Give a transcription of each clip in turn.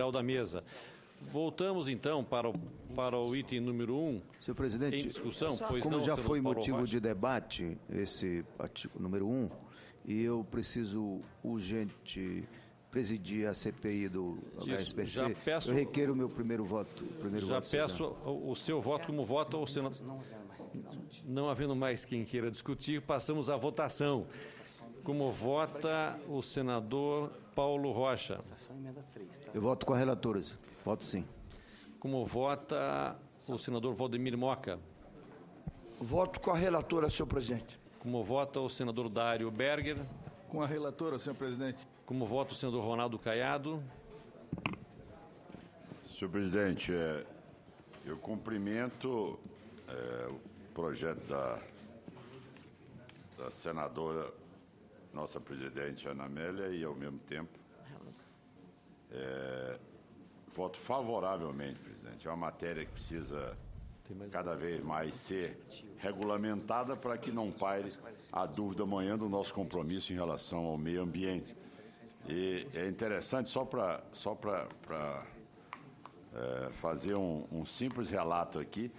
da mesa. Voltamos, então, para o item número 1. Senhor presidente, em discussão, pois como não, já foi Paulo motivo Rocha? de debate esse artigo número 1, e eu preciso urgente presidir a CPI do HSBC, eu requeiro o meu primeiro voto. Peço o seu voto como vota o senador. Não havendo mais quem queira discutir, passamos à votação. Como vota o senador Paulo Rocha? Eu voto com a relatora. Voto sim. Como vota o senador Valdemir Moca? Voto com a relatora, senhor presidente. Como vota o senador Dário Berger? Com a relatora, senhor presidente. Como vota o senador Ronaldo Caiado? Senhor presidente, eu cumprimento o projeto da senadora, nossa presidente Ana Amélia, e, ao mesmo tempo, voto favoravelmente, presidente. É uma matéria que precisa cada vez mais ser regulamentada para que não paire a dúvida amanhã do nosso compromisso em relação ao meio ambiente. E é interessante, só para fazer um simples relato aqui,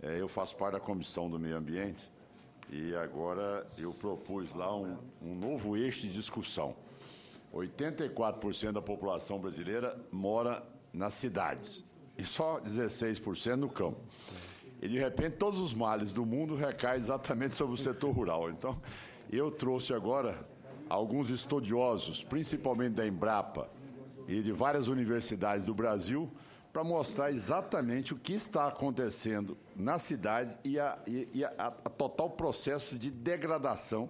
eu faço parte da Comissão do Meio Ambiente e agora eu propus lá um novo eixo de discussão. 84% da população brasileira mora nas cidades e só 16% no campo. E, de repente, todos os males do mundo recaem exatamente sobre o setor rural. Então, eu trouxe agora alguns estudiosos, principalmente da Embrapa e de várias universidades do Brasil, para mostrar exatamente o que está acontecendo nas cidades e a total processo de degradação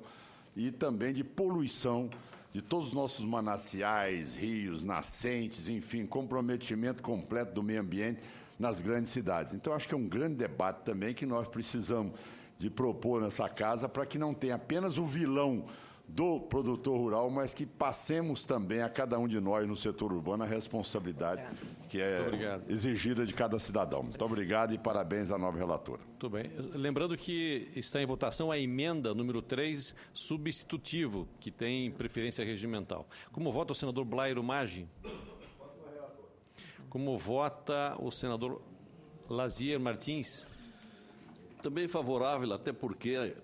e também de poluição de todos os nossos mananciais, rios, nascentes, enfim, comprometimento completo do meio ambiente nas grandes cidades. Então, acho que é um grande debate também que nós precisamos de propor nessa casa para que não tenha apenas o vilão do produtor rural, mas que passemos também a cada um de nós no setor urbano a responsabilidade que é exigida de cada cidadão. Muito obrigado e parabéns à nova relatora. Muito bem. Lembrando que está em votação a emenda número 3, substitutivo, que tem preferência regimental. Como vota o senador Blairo Maggi? Como vota o senador Lazier Martins? Também favorável, até porque,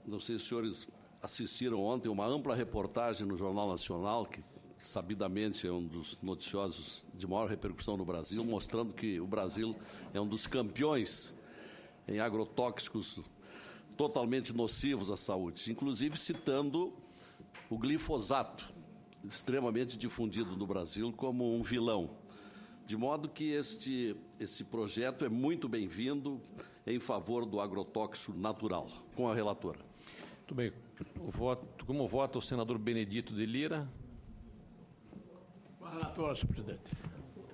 não sei se os senhores assistiram ontem, uma ampla reportagem no Jornal Nacional, que sabidamente é um dos noticiosos de maior repercussão no Brasil, mostrando que o Brasil é um dos campeões em agrotóxicos totalmente nocivos à saúde, inclusive citando o glifosato, extremamente difundido no Brasil como um vilão. De modo que esse projeto é muito bem-vindo em favor do agrotóxico natural. Com a relatora. Muito bem. Como vota o senador Benedito de Lira? Com a relatora, senhor presidente.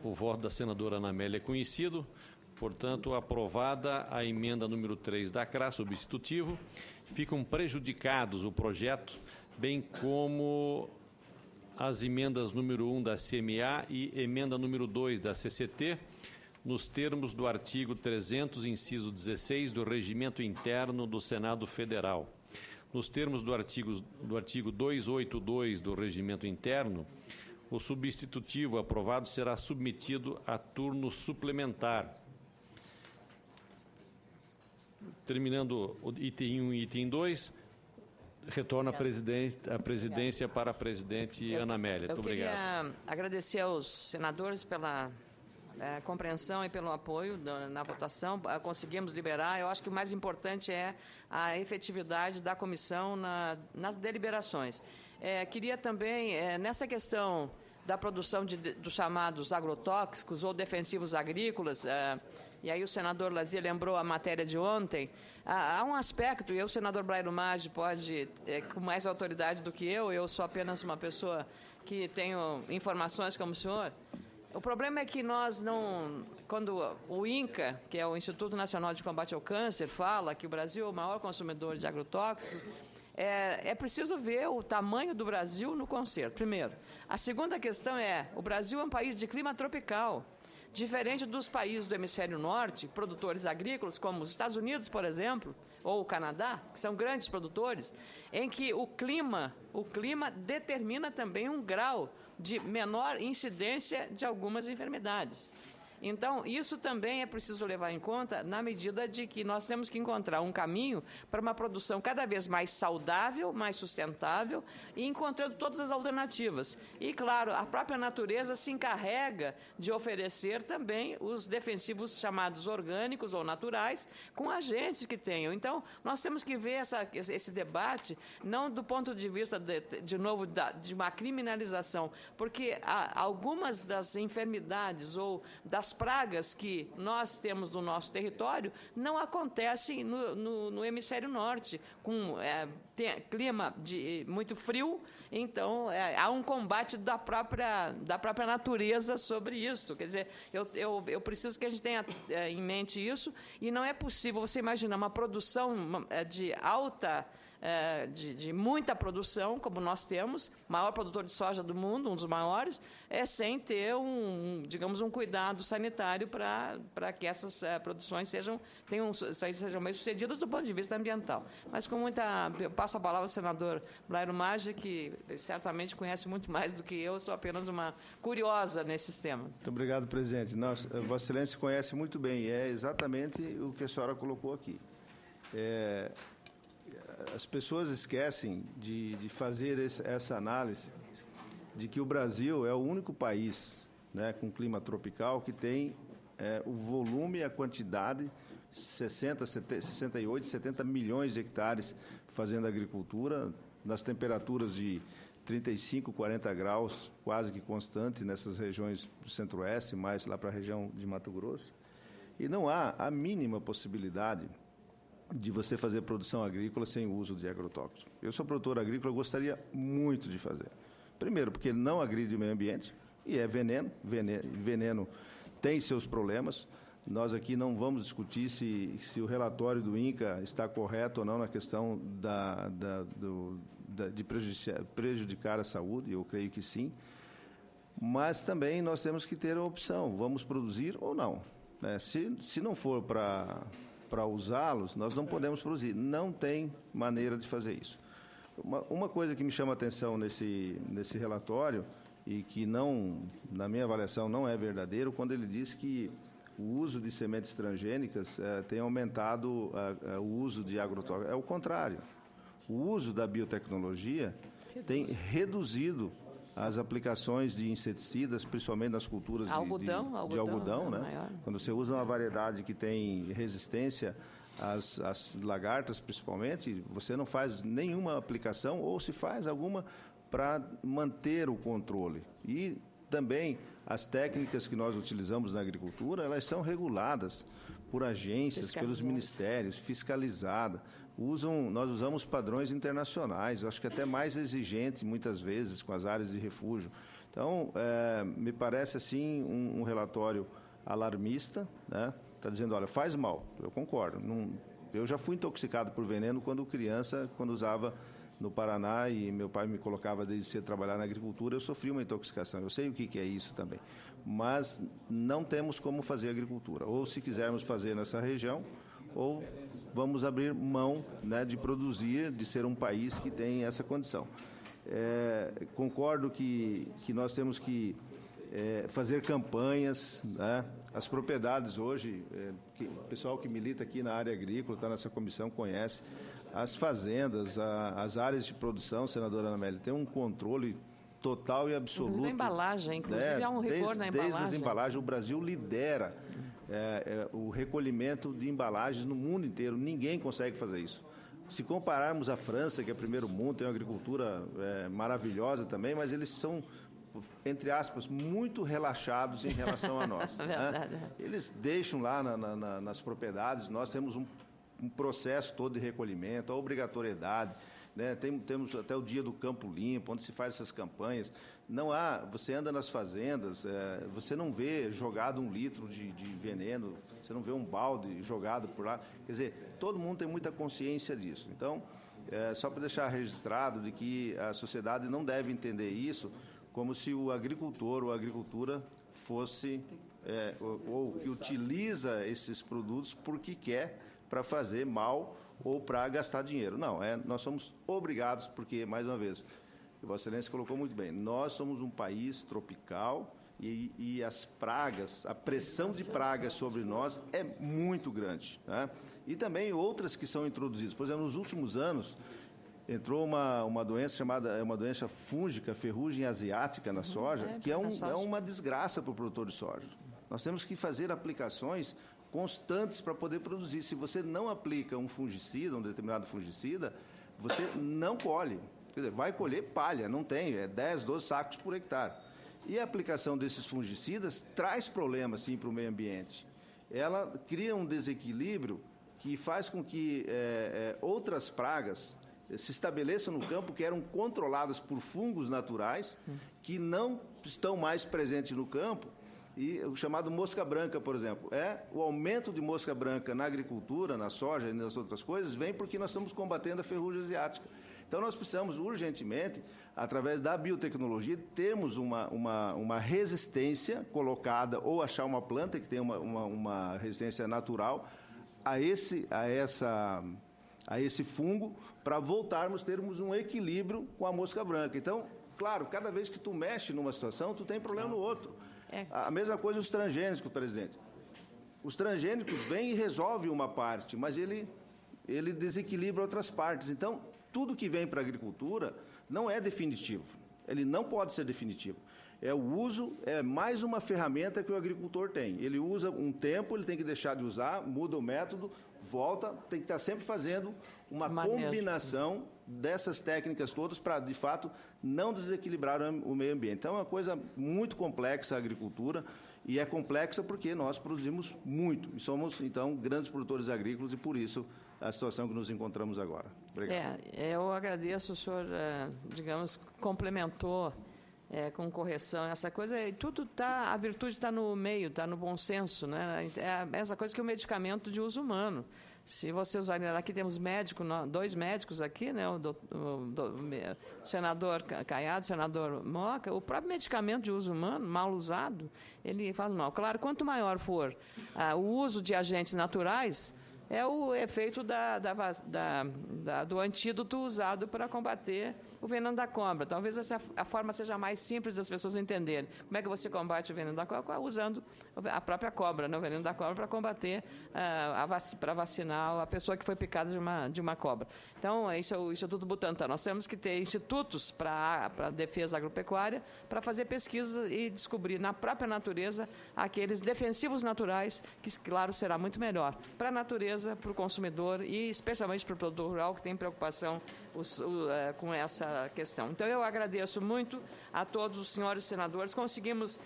O voto da senadora Ana Amélia é conhecido. Portanto, aprovada a emenda número 3 da CRA, substitutivo. Ficam prejudicados o projeto, bem como as emendas número 1 da CMA e emenda número 2 da CCT, nos termos do artigo 300, inciso 16 do Regimento Interno do Senado Federal. Nos termos do artigo 282 do Regimento Interno, o substitutivo aprovado será submetido a turno suplementar. Terminando o item 1 e item 2, retorno a presidência para a presidente Ana Amélia. Muito obrigado. Eu queria agradecer aos senadores pela compreensão e pelo apoio na votação. Conseguimos liberar. Eu acho que o mais importante é a efetividade da comissão nas deliberações. Queria também, nessa questão da produção dos chamados agrotóxicos ou defensivos agrícolas, e aí o senador Lazier lembrou a matéria de ontem, há um aspecto, e o senador Blairo Maggi pode, com mais autoridade do que eu sou apenas uma pessoa que tenho informações como o senhor. O problema é que nós não... Quando o INCA, que é o Instituto Nacional de Combate ao Câncer, fala que o Brasil é o maior consumidor de agrotóxicos, é preciso ver o tamanho do Brasil no concerto, primeiro. A segunda questão o Brasil é um país de clima tropical, diferente dos países do hemisfério norte, produtores agrícolas, como os Estados Unidos, por exemplo, ou o Canadá, que são grandes produtores, em que o clima determina também um grau de menor incidência de algumas enfermidades. Então, isso também é preciso levar em conta na medida de que nós temos que encontrar um caminho para uma produção cada vez mais saudável, mais sustentável e encontrando todas as alternativas. E, claro, a própria natureza se encarrega de oferecer também os defensivos chamados orgânicos ou naturais com agentes que tenham. Então, nós temos que ver esse debate não do ponto de vista, de novo, de uma criminalização, porque algumas das enfermidades ou das pragas que nós temos no nosso território não acontecem no hemisfério norte, com clima muito frio, então há um combate da própria natureza sobre isso. Quer dizer, eu preciso que a gente tenha em mente isso, e não é possível você imaginar uma produção de alta... De muita produção, como nós temos, maior produtor de soja do mundo, um dos maiores, sem ter digamos, um cuidado sanitário para que essas produções sejam bem sucedidas do ponto de vista ambiental. Mas eu passo a palavra ao senador Blairo Maggi, que certamente conhece muito mais do que eu sou apenas uma curiosa nesses temas. Muito obrigado, presidente. Vossa Excelência conhece muito bem, e é exatamente o que a senhora colocou aqui. As pessoas esquecem de fazer essa análise de que o Brasil é o único país, né, com clima tropical que tem o volume e a quantidade, 68, 70 milhões de hectares fazendo agricultura, nas temperaturas de 35, 40 graus, quase que constante nessas regiões do Centro-Oeste, mais lá para a região de Mato Grosso. E não há a mínima possibilidade de você fazer produção agrícola sem o uso de agrotóxicos. Eu sou produtor agrícola, eu gostaria muito de fazer. Primeiro, porque não agride o meio ambiente, e é veneno. Veneno tem seus problemas. Nós aqui não vamos discutir se o relatório do INCA está correto ou não na questão de prejudicar a saúde, eu creio que sim. Mas também nós temos que ter a opção, vamos produzir ou não. Né? Se não for para usá-los, nós não podemos produzir. Não tem maneira de fazer isso. Uma coisa que me chama a atenção nesse relatório, e que não, na minha avaliação, não é verdadeiro, quando ele diz que o uso de sementes transgênicas tem aumentado o uso de agrotóxicos. É o contrário. O uso da biotecnologia tem reduzido as aplicações de inseticidas, principalmente nas culturas de algodão, né? Maior. Quando você usa uma variedade que tem resistência às lagartas, principalmente, você não faz nenhuma aplicação, ou se faz alguma para manter o controle. E também as técnicas que nós utilizamos na agricultura, elas são reguladas por agências, pelos ministérios, fiscalizadas. Nós usamos padrões internacionais, acho que até mais exigente, muitas vezes, com as áreas de refúgio. Então, me parece, assim, um relatório alarmista, né? Está dizendo, olha, faz mal. Eu concordo. Eu já fui intoxicado por veneno quando criança, quando usava no Paraná, e meu pai me colocava desde cedo trabalhar na agricultura, eu sofri uma intoxicação. Eu sei o que é isso também. Mas não temos como fazer agricultura. Ou, se quisermos fazer nessa região, ou vamos abrir mão, né, de produzir, de ser um país que tem essa condição. Concordo que nós temos que fazer campanhas, né? As propriedades hoje, o pessoal que milita aqui na área agrícola, está nessa comissão, conhece, as fazendas, as áreas de produção, senadora Ana Amélia, tem um controle total e absoluto. Da embalagem, inclusive há um rigor na embalagem. Desde as embalagens, o Brasil lidera o recolhimento de embalagens no mundo inteiro. Ninguém consegue fazer isso. Se compararmos a França, que é primeiro mundo, tem uma agricultura maravilhosa também, mas eles são, entre aspas, muito relaxados em relação a nós. Né? Eles deixam lá nas propriedades, nós temos um processo todo de recolhimento, a obrigatoriedade, né? Temos até o dia do campo limpo, onde se faz essas campanhas. Não há, você anda nas fazendas, você não vê jogado 1 litro de veneno, você não vê um balde jogado por lá. Quer dizer, todo mundo tem muita consciência disso. Então, só para deixar registrado de que a sociedade não deve entender isso como se o agricultor ou a agricultura fosse, ou que utiliza esses produtos porque quer, para fazer mal ou para gastar dinheiro. Não, nós somos obrigados, porque, mais uma vez, que Vossa Excelência colocou muito bem. Nós somos um país tropical e as pragas, a pressão de pragas sobre nós é muito grande, né? E também outras que são introduzidas. Por exemplo, nos últimos anos, entrou uma doença chamada, uma doença fúngica, ferrugem asiática na soja, que é uma desgraça para o produtor de soja. Nós temos que fazer aplicações constantes para poder produzir. Se você não aplica um fungicida, um determinado fungicida, você não colhe. Quer dizer, vai colher palha, não tem, é 10, 12 sacos por hectare. E a aplicação desses fungicidas traz problemas, sim, para o meio ambiente. Ela cria um desequilíbrio que faz com que outras pragas se estabeleçam no campo que eram controladas por fungos naturais, que não estão mais presentes no campo. E o chamado mosca branca, por exemplo, o aumento de mosca branca na agricultura, na soja e nas outras coisas, vem porque nós estamos combatendo a ferrugem asiática. Então, nós precisamos urgentemente, através da biotecnologia, termos uma resistência colocada ou achar uma planta que tenha uma resistência natural a esse fungo, para voltarmos a termos um equilíbrio com a mosca branca. Então, claro, cada vez que tu mexe numa situação, tu tem problema no outro. A mesma coisa os transgênicos, presidente. Os transgênicos vêm e resolvem uma parte, mas ele desequilibra outras partes. Então, tudo que vem para a agricultura não é definitivo. Ele não pode ser definitivo. É mais uma ferramenta que o agricultor tem. Ele usa um tempo, ele tem que deixar de usar, muda o método, volta, tem que estar sempre fazendo uma combinação dessas técnicas todas para, de fato, não desequilibrar o meio ambiente. Então, é uma coisa muito complexa a agricultura, e é complexa porque nós produzimos muito. E somos, então, grandes produtores agrícolas, e por isso a situação que nos encontramos agora. Obrigado. Eu agradeço, o senhor, digamos, complementou com correção essa coisa, e tudo a virtude está no meio, está no bom senso, né? É essa coisa que o medicamento de uso humano. Se você usar, aqui temos dois médicos aqui, né? O senador Caiado, o senador Moca, o próprio medicamento de uso humano, mal usado, ele faz mal. Claro, quanto maior for o uso de agentes naturais, é o efeito do antídoto usado para combater o veneno da cobra. Talvez essa a forma seja mais simples das pessoas entenderem. Como é que você combate o veneno da cobra? Usando a própria cobra, né? O veneno da cobra, para combater, para vacinar a pessoa que foi picada de uma cobra. Então, isso é o Instituto Butantan. Nós temos que ter institutos para a defesa agropecuária, para fazer pesquisas e descobrir na própria natureza aqueles defensivos naturais, que, claro, será muito melhor para a natureza, para o consumidor e especialmente para o produtor rural, que tem preocupação com essa questão. Então, eu agradeço muito a todos os senhores senadores. Conseguimos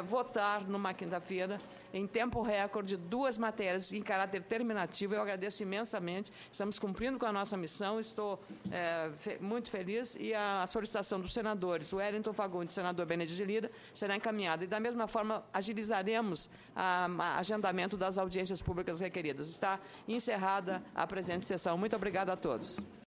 votar numa quinta-feira, em tempo recorde, 2 matérias em caráter terminativo. Eu agradeço imensamente. Estamos cumprindo com a nossa missão. Estou muito feliz. E a solicitação dos senadores, o Wellington Fagundes e o senador Benedito de Lira, será encaminhada. E, da mesma forma, agilizaremos o agendamento das audiências públicas requeridas. Está encerrada a presente sessão. Muito obrigada a todos.